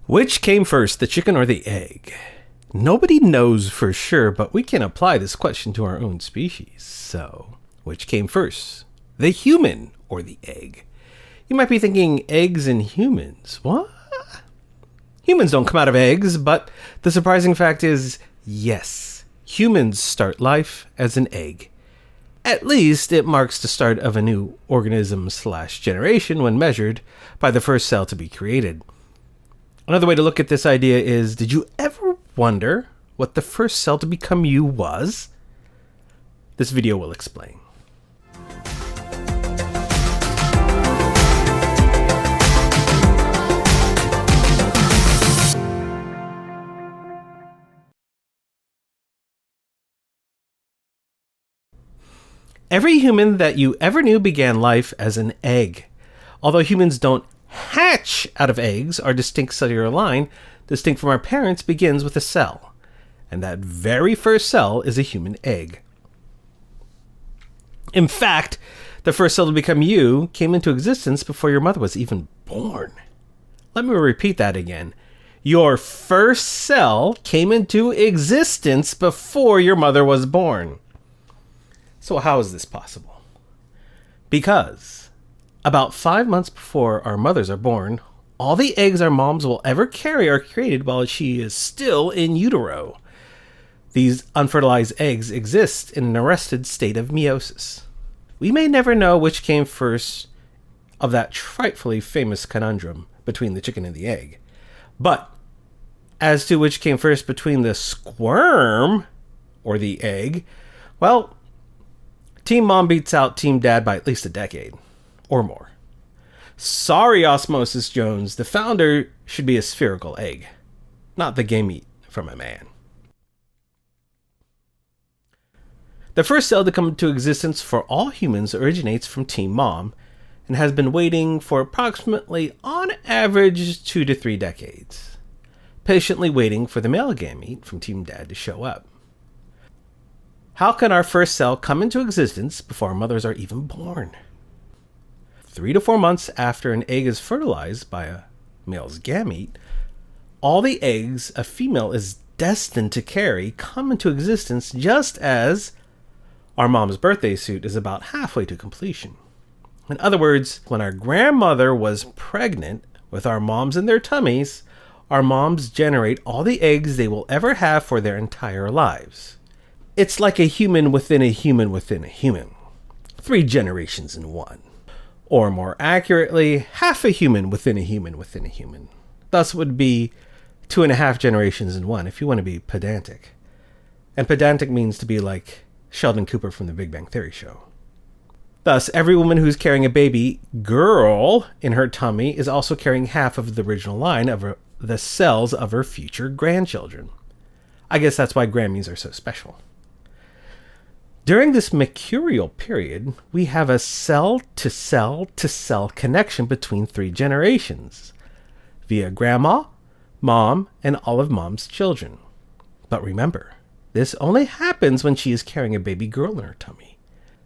Which came first, the chicken or the egg? Nobody knows for sure, but we can apply this question to our own species. So, which came first, the human or the egg? You might be thinking eggs and humans. What? Humans don't come out of eggs, but the surprising fact is, yes, humans start life as an egg. At least it marks the start of a new organism/generation when measured by the first cell to be created. Another way to look at this idea is, did you ever wonder what the first cell to become you was? This video will explain. Every human that you ever knew began life as an egg. Although humans don't hatch out of eggs, our distinct cellular line, distinct from our parents, begins with a cell. And that very first cell is a human egg. In fact, the first cell to become you came into existence before your mother was even born. Let me repeat that again. Your first cell came into existence before your mother was born. So how is this possible? Because about 5 months before our mothers are born, all the eggs our moms will ever carry are created while she is still in utero. These unfertilized eggs exist in an arrested state of meiosis. We may never know which came first of that frightfully famous conundrum between the chicken and the egg. But as to which came first between the squirm or the egg, well, Team Mom beats out Team Dad by at least a decade or more. Sorry, Osmosis Jones, the founder should be a spherical egg, not the gamete from a man. The first cell to come into existence for all humans originates from Team Mom and has been waiting for approximately, on average, 2 to 3 decades, patiently waiting for the male gamete from Team Dad to show up. How can our first cell come into existence before our mothers are even born? 3 to 4 months after an egg is fertilized by a male's gamete, all the eggs a female is destined to carry come into existence just as our mom's birthday suit is about halfway to completion. In other words, when our grandmother was pregnant with our moms in their tummies, our moms generate all the eggs they will ever have for their entire lives. It's like a human within a human within a human. 3 generations in one. Or more accurately, half a human within a human within a human. Thus would be 2.5 generations in one, if you want to be pedantic. And pedantic means to be like Sheldon Cooper from the Big Bang Theory show. Thus, every woman who's carrying a baby girl in her tummy is also carrying half of the original line of the cells of her future grandchildren. I guess that's why Grammys are so special. During this mercurial period, we have a cell-to-cell-to-cell connection between 3 generations, via grandma, mom, and all of mom's children. But remember, this only happens when she is carrying a baby girl in her tummy.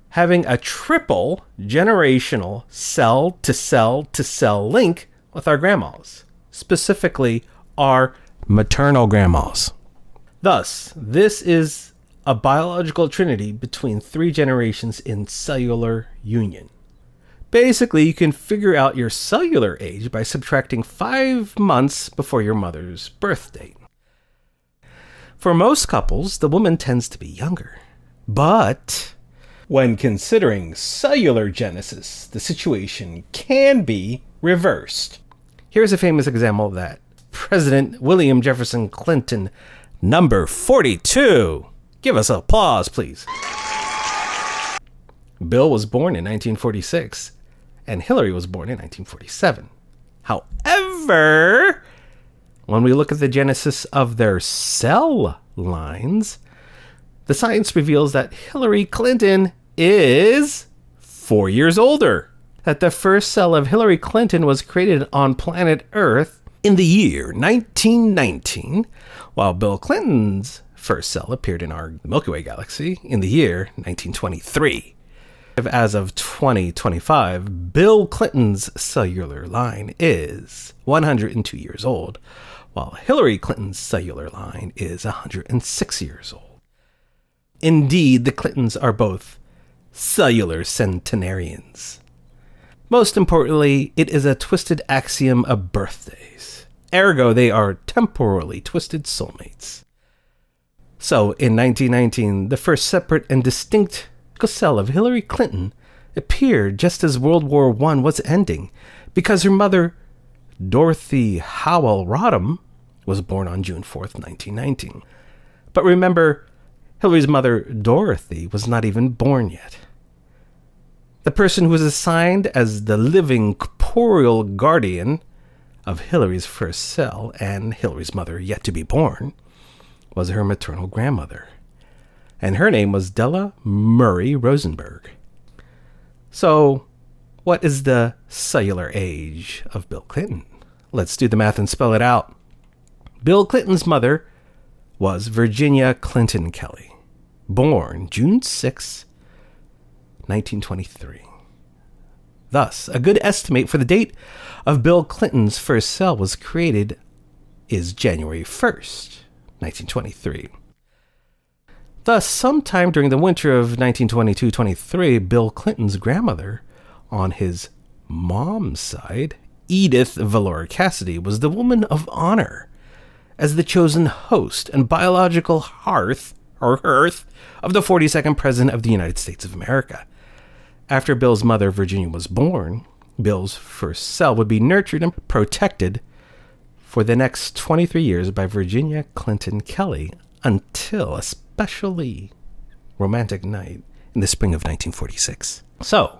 Having a triple generational cell-to-cell-to-cell link with our grandmas, specifically our maternal grandmas. Thus, this is a biological trinity between 3 generations in cellular union. Basically, you can figure out your cellular age by subtracting 5 months before your mother's birth date. For most couples, the woman tends to be younger. But when considering cellular genesis, the situation can be reversed. Here's a famous example of that. President William Jefferson Clinton, number 42. Give us applause, please. Bill was born in 1946, and Hillary was born in 1947. However, when we look at the genesis of their cell lines, the science reveals that Hillary Clinton is 4 years older. That the first cell of Hillary Clinton was created on planet Earth in the year 1919, while Bill Clinton's first cell appeared in our Milky Way galaxy in the year 1923. As of 2025, Bill Clinton's cellular line is 102 years old, while Hillary Clinton's cellular line is 106 years old. Indeed, the Clintons are both cellular centenarians. Most importantly, it is a twisted axiom of birthdays. Ergo, they are temporally twisted soulmates. So, in 1919, the first separate and distinct cell of Hillary Clinton appeared just as World War I was ending, because her mother, Dorothy Howell Rodham, was born on June 4th, 1919. But remember, Hillary's mother, Dorothy, was not even born yet. The person who was assigned as the living corporeal guardian of Hillary's first cell and Hillary's mother yet to be born was her maternal grandmother, and her name was Della Murray Rosenberg. So, what is the cellular age of Bill Clinton? Let's do the math and spell it out. Bill Clinton's mother was Virginia Clinton Kelly, born June 6, 1923. Thus, a good estimate for the date of Bill Clinton's first cell was created is January 1st, 1923. Thus, sometime during the winter of 1922-23, Bill Clinton's grandmother, on his mom's side, Edith Valora Cassidy, was the woman of honor as the chosen host and biological hearth of the 42nd President of the United States of America. After Bill's mother, Virginia, was born, Bill's first cell would be nurtured and protected for the next 23 years by Virginia Clinton Kelly until a especially romantic night in the spring of 1946. So,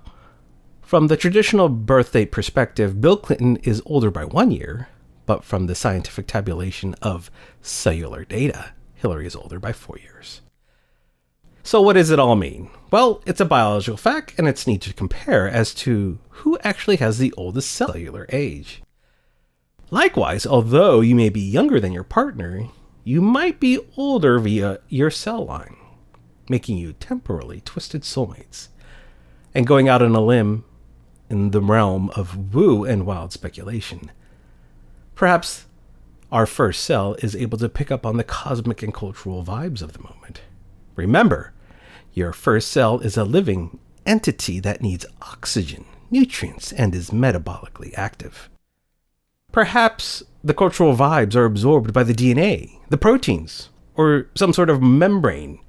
from the traditional birth date perspective, Bill Clinton is older by 1 year, but from the scientific tabulation of cellular data, Hillary is older by 4 years. So what does it all mean? Well, it's a biological fact, and it's neat to compare as to who actually has the oldest cellular age. Likewise, although you may be younger than your partner, you might be older via your cell line, making you temporally twisted soulmates. And going out on a limb in the realm of woo and wild speculation, perhaps our first cell is able to pick up on the cosmic and cultural vibes of the moment. Remember, your first cell is a living entity that needs oxygen, nutrients, and is metabolically active. Perhaps the cultural vibes are absorbed by the DNA, the proteins, or some sort of membrane.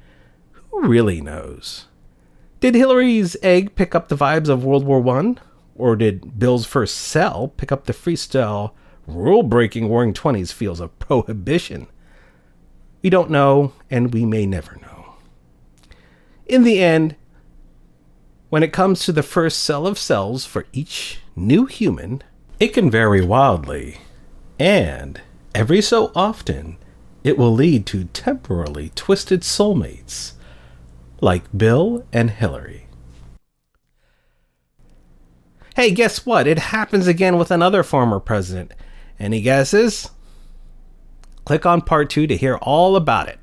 Who really knows? Did Hillary's egg pick up the vibes of World War I? Or did Bill's first cell pick up the freestyle, rule-breaking Roaring '20s feels of prohibition? We don't know, and we may never know. In the end, when it comes to the first cell of cells for each new human, it can vary wildly, and every so often, it will lead to temporally twisted soulmates, like Bill and Hillary. Hey, guess what? It happens again with another former president. Any guesses? Click on part 2 to hear all about it.